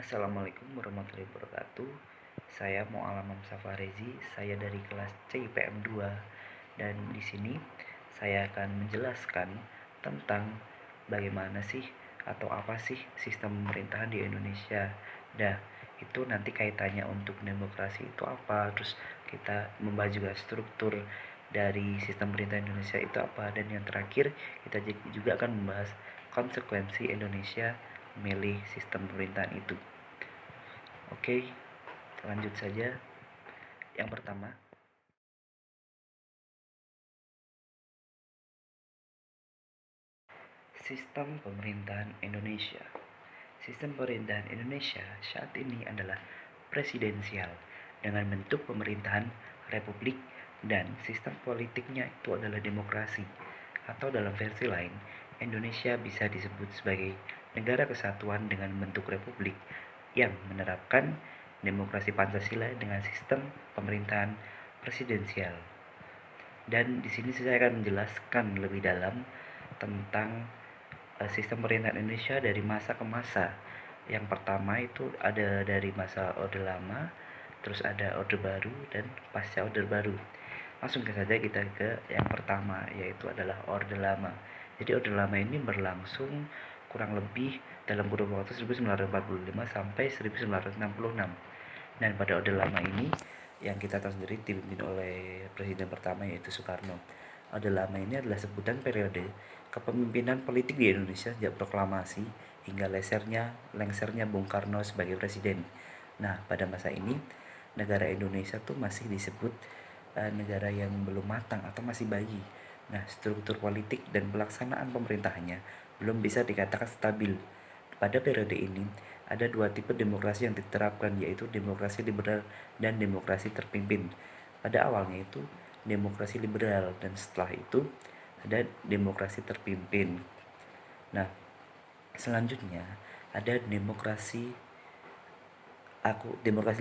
Assalamualaikum warahmatullahi wabarakatuh. Saya Mu'alamam Safarezi, saya dari kelas CIPM 2 dan di sini saya akan menjelaskan tentang bagaimana sih atau apa sih sistem pemerintahan di Indonesia. Nah, itu nanti kaitannya untuk demokrasi itu apa, terus kita membahas juga struktur dari sistem pemerintahan Indonesia itu apa, dan yang terakhir kita juga akan membahas konsekuensi Indonesia memilih sistem pemerintahan itu. Oke, lanjut saja. Yang pertama, sistem pemerintahan Indonesia. Sistem pemerintahan Indonesia saat ini adalah presidensial dengan bentuk pemerintahan republik dan sistem politiknya itu adalah demokrasi. Atau dalam versi lain, Indonesia bisa disebut sebagai negara kesatuan dengan bentuk republik yang menerapkan demokrasi Pancasila dengan sistem pemerintahan presidensial. Dan di sini saya akan menjelaskan lebih dalam tentang sistem pemerintahan Indonesia dari masa ke masa. Yang pertama itu ada dari masa Orde Lama, terus ada Orde Baru dan pasca Orde Baru. Langsung saja kita ke yang pertama, yaitu adalah Orde Lama. Jadi Orde Lama ini berlangsung kurang lebih dalam kurun waktu 1945 sampai 1966. Dan pada Orde Lama ini yang kita tahu sendiri dipimpin oleh presiden pertama yaitu Soekarno. Orde Lama ini adalah sebutan periode kepemimpinan politik di Indonesia sejak proklamasi hingga lengsernya Bung Karno sebagai presiden. Nah, pada masa ini negara Indonesia tuh masih disebut negara yang belum matang atau masih bayi. Nah, struktur politik dan pelaksanaan pemerintahannya belum bisa dikatakan stabil. Pada periode ini, ada dua tipe demokrasi yang diterapkan, yaitu demokrasi liberal dan demokrasi terpimpin. Pada awalnya itu demokrasi liberal dan setelah itu ada demokrasi terpimpin. Nah, selanjutnya ada demokrasi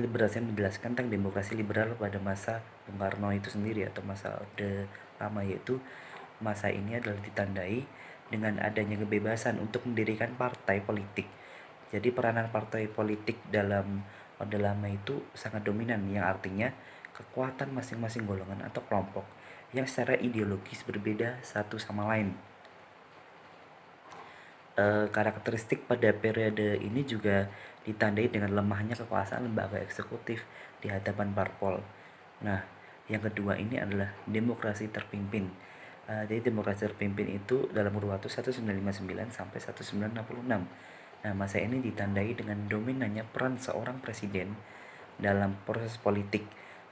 liberal. Saya menjelaskan tentang demokrasi liberal pada masa Bung Karno itu sendiri atau masa Orde Lama, yaitu masa ini adalah ditandai dengan adanya kebebasan untuk mendirikan partai politik. Jadi peranan partai politik dalam Orde Lama itu sangat dominan, yang artinya kekuatan masing-masing golongan atau kelompok yang secara ideologis berbeda satu sama lain. Karakteristik pada periode ini juga ditandai dengan lemahnya kekuasaan lembaga eksekutif di hadapan parpol. Nah, yang kedua ini adalah demokrasi terpimpin. Jadi demokrasi terpimpin itu dalam kurun waktu 1959 sampai 1966. Nah, masa ini ditandai dengan dominannya peran seorang presiden dalam proses politik.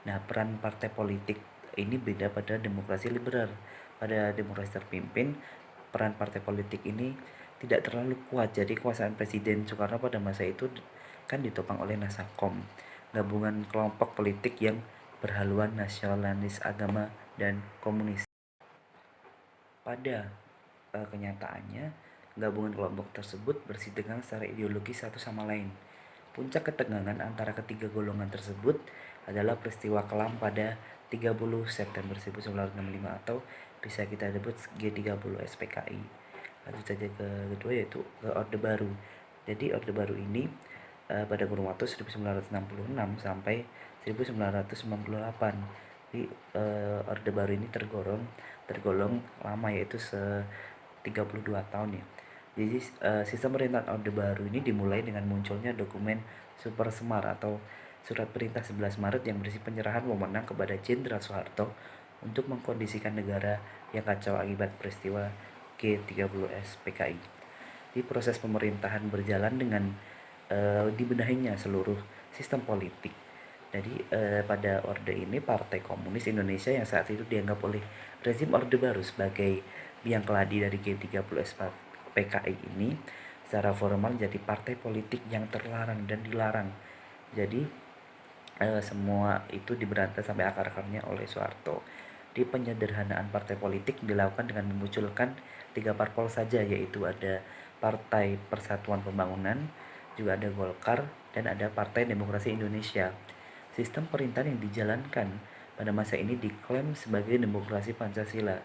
Nah, peran partai politik ini beda pada demokrasi liberal. Pada demokrasi terpimpin, peran partai politik ini tidak terlalu kuat. Jadi kekuasaan Presiden Soekarno pada masa itu kan ditopang oleh Nasakom, gabungan kelompok politik yang berhaluan nasionalis, agama, dan komunis. Pada kenyataannya, gabungan kelompok tersebut bersitegang secara ideologis satu sama lain. Puncak ketegangan antara ketiga golongan tersebut adalah peristiwa kelam pada 30 September 1965 atau bisa kita sebut G30 SPKI. Lanjut saja ke kedua, yaitu ke Orde Baru. Jadi Orde Baru ini pada kurun waktu 1966 sampai 1998. Jadi Orde Baru ini tergolong lama, yaitu 32 tahun ya. Jadi sistem pemerintahan Orde Baru ini dimulai dengan munculnya dokumen Super Semar atau Surat Perintah 11 Maret yang berisi penyerahan wewenang kepada Jenderal Soeharto untuk mengkondisikan negara yang kacau akibat peristiwa G30S PKI. Di proses pemerintahan berjalan dengan dibenahinya seluruh sistem politik. Jadi pada Orde ini Partai Komunis Indonesia yang saat itu dianggap oleh rezim Orde Baru sebagai biang keladi dari G30S PKI ini secara formal jadi partai politik yang terlarang dan dilarang. Jadi semua itu diberantas sampai akar-akarnya oleh Soeharto. Di penyederhanaan partai politik dilakukan dengan memunculkan 3 parpol saja, yaitu ada Partai Persatuan Pembangunan, juga ada Golkar, dan ada Partai Demokrasi Indonesia. Sistem pemerintahan yang dijalankan pada masa ini diklaim sebagai demokrasi Pancasila.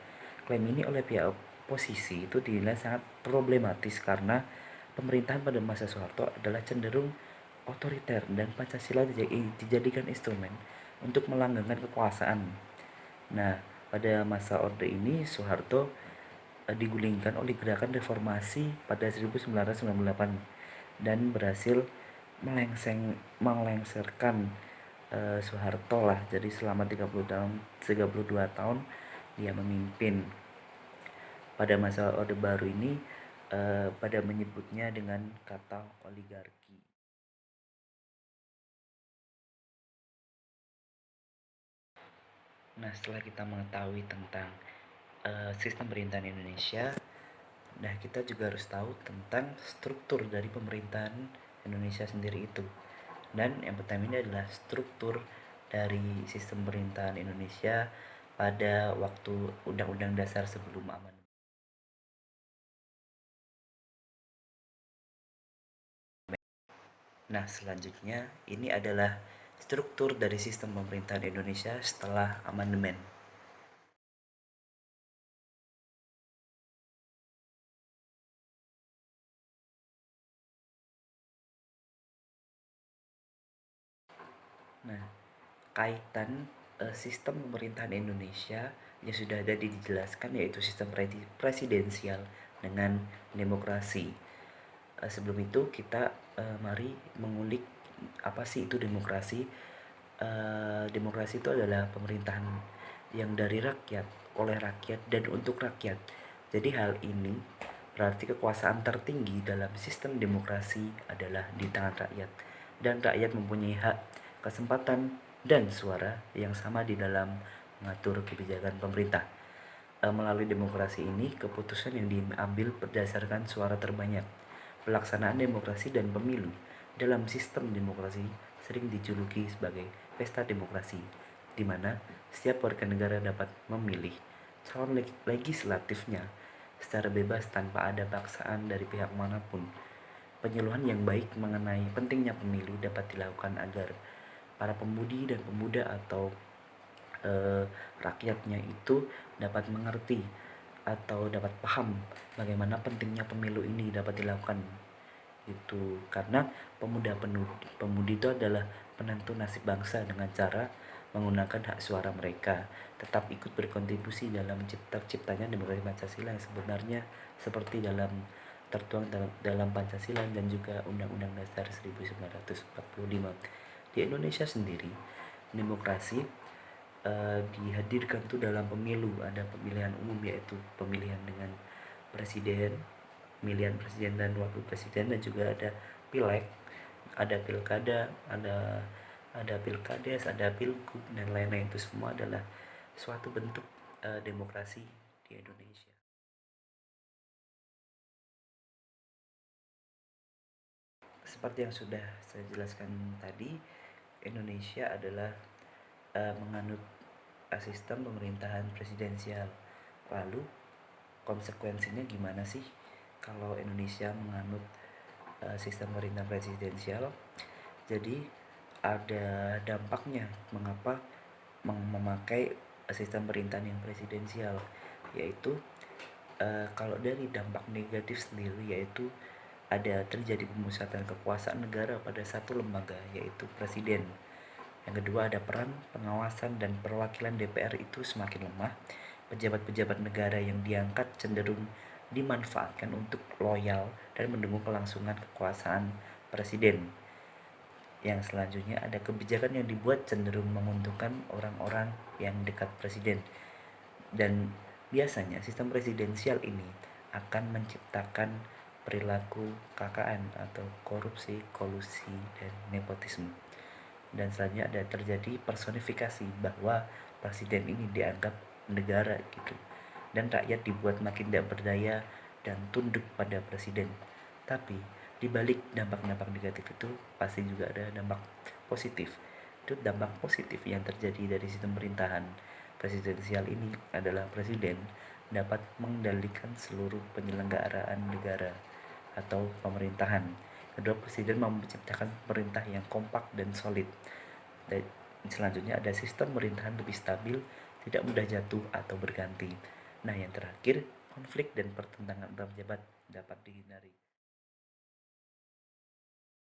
Klaim ini oleh pihak oposisi itu dinilai sangat problematis karena pemerintahan pada masa Soeharto adalah cenderung otoriter dan Pancasila dijadikan instrumen untuk melanggengkan kekuasaan. Nah, pada masa Orde ini Soeharto digulingkan oleh gerakan reformasi pada 1998 dan berhasil melengserkan Soeharto lah. Jadi selama 32 tahun dia memimpin. Pada masa Orde Baru ini pada menyebutnya dengan kata oligarki. Nah, setelah kita mengetahui tentang sistem pemerintahan Indonesia, nah kita juga harus tahu tentang struktur dari pemerintahan Indonesia sendiri itu. Dan yang pertama ini adalah struktur dari sistem pemerintahan Indonesia pada waktu Undang-Undang Dasar sebelum amandemen. Nah, selanjutnya ini adalah struktur dari sistem pemerintahan Indonesia setelah amandemen. Nah, kaitan sistem pemerintahan Indonesia yang sudah ada dijelaskan yaitu sistem presidensial dengan demokrasi. Sebelum itu kita mari mengulik apa sih itu demokrasi. Demokrasi itu adalah pemerintahan yang dari rakyat, oleh rakyat, dan untuk rakyat. Jadi hal ini berarti kekuasaan tertinggi dalam sistem demokrasi adalah di tangan rakyat, dan rakyat mempunyai hak, kesempatan, dan suara yang sama di dalam mengatur kebijakan pemerintah. Melalui demokrasi ini, keputusan yang diambil berdasarkan suara terbanyak. Pelaksanaan demokrasi dan pemilu dalam sistem demokrasi sering dijuluki sebagai pesta demokrasi, di mana setiap warga negara dapat memilih calon legislatifnya secara bebas tanpa ada paksaan dari pihak manapun. Penyuluhan yang baik mengenai pentingnya pemilu dapat dilakukan agar para pemudi dan pemuda atau rakyatnya itu dapat mengerti atau dapat paham bagaimana pentingnya pemilu ini dapat dilakukan. Itu karena pemudi itu adalah penentu nasib bangsa dengan cara menggunakan hak suara mereka, tetap ikut berkontribusi dalam terciptanya demokrasi Pancasila yang sebenarnya seperti tertuang dalam Pancasila dan juga Undang-Undang Dasar 1945. Di Indonesia sendiri, demokrasi dihadirkan tuh dalam pemilu. Ada pemilihan umum yaitu pemilihan dengan presiden, pemilihan presiden dan wakil presiden, dan juga ada pileg, ada pilkada, ada pilkades, ada pilgub, dan lain-lain. Itu semua adalah suatu bentuk demokrasi di Indonesia. Seperti yang sudah saya jelaskan tadi, Indonesia adalah menganut sistem pemerintahan presidensial. Lalu konsekuensinya gimana sih kalau Indonesia menganut sistem pemerintahan presidensial? Jadi ada dampaknya mengapa memakai sistem pemerintahan yang presidensial, yaitu kalau dari dampak negatif sendiri yaitu ada terjadi pemusatan kekuasaan negara pada satu lembaga yaitu presiden. Yang kedua, ada peran pengawasan dan perwakilan DPR itu semakin lemah. Pejabat-pejabat negara yang diangkat cenderung dimanfaatkan untuk loyal dan mendukung kelangsungan kekuasaan presiden. Yang selanjutnya, ada kebijakan yang dibuat cenderung menguntungkan orang-orang yang dekat presiden. Dan biasanya sistem presidensial ini akan menciptakan perilaku KKN atau korupsi, kolusi, dan nepotisme. Dan selanjutnya ada terjadi personifikasi bahwa presiden ini dianggap negara gitu, dan rakyat dibuat makin tidak berdaya dan tunduk pada presiden. Tapi di balik dampak-dampak negatif itu pasti juga ada dampak positif. Itu dampak positif yang terjadi dari sistem pemerintahan presidensial ini adalah presiden dapat mengendalikan seluruh penyelenggaraan negara atau pemerintahan. Kedua, presiden menciptakan pemerintah yang kompak dan solid. Dan selanjutnya ada sistem pemerintahan lebih stabil, tidak mudah jatuh atau berganti. Nah, yang terakhir, konflik dan pertentangan antar pejabat dapat dihindari.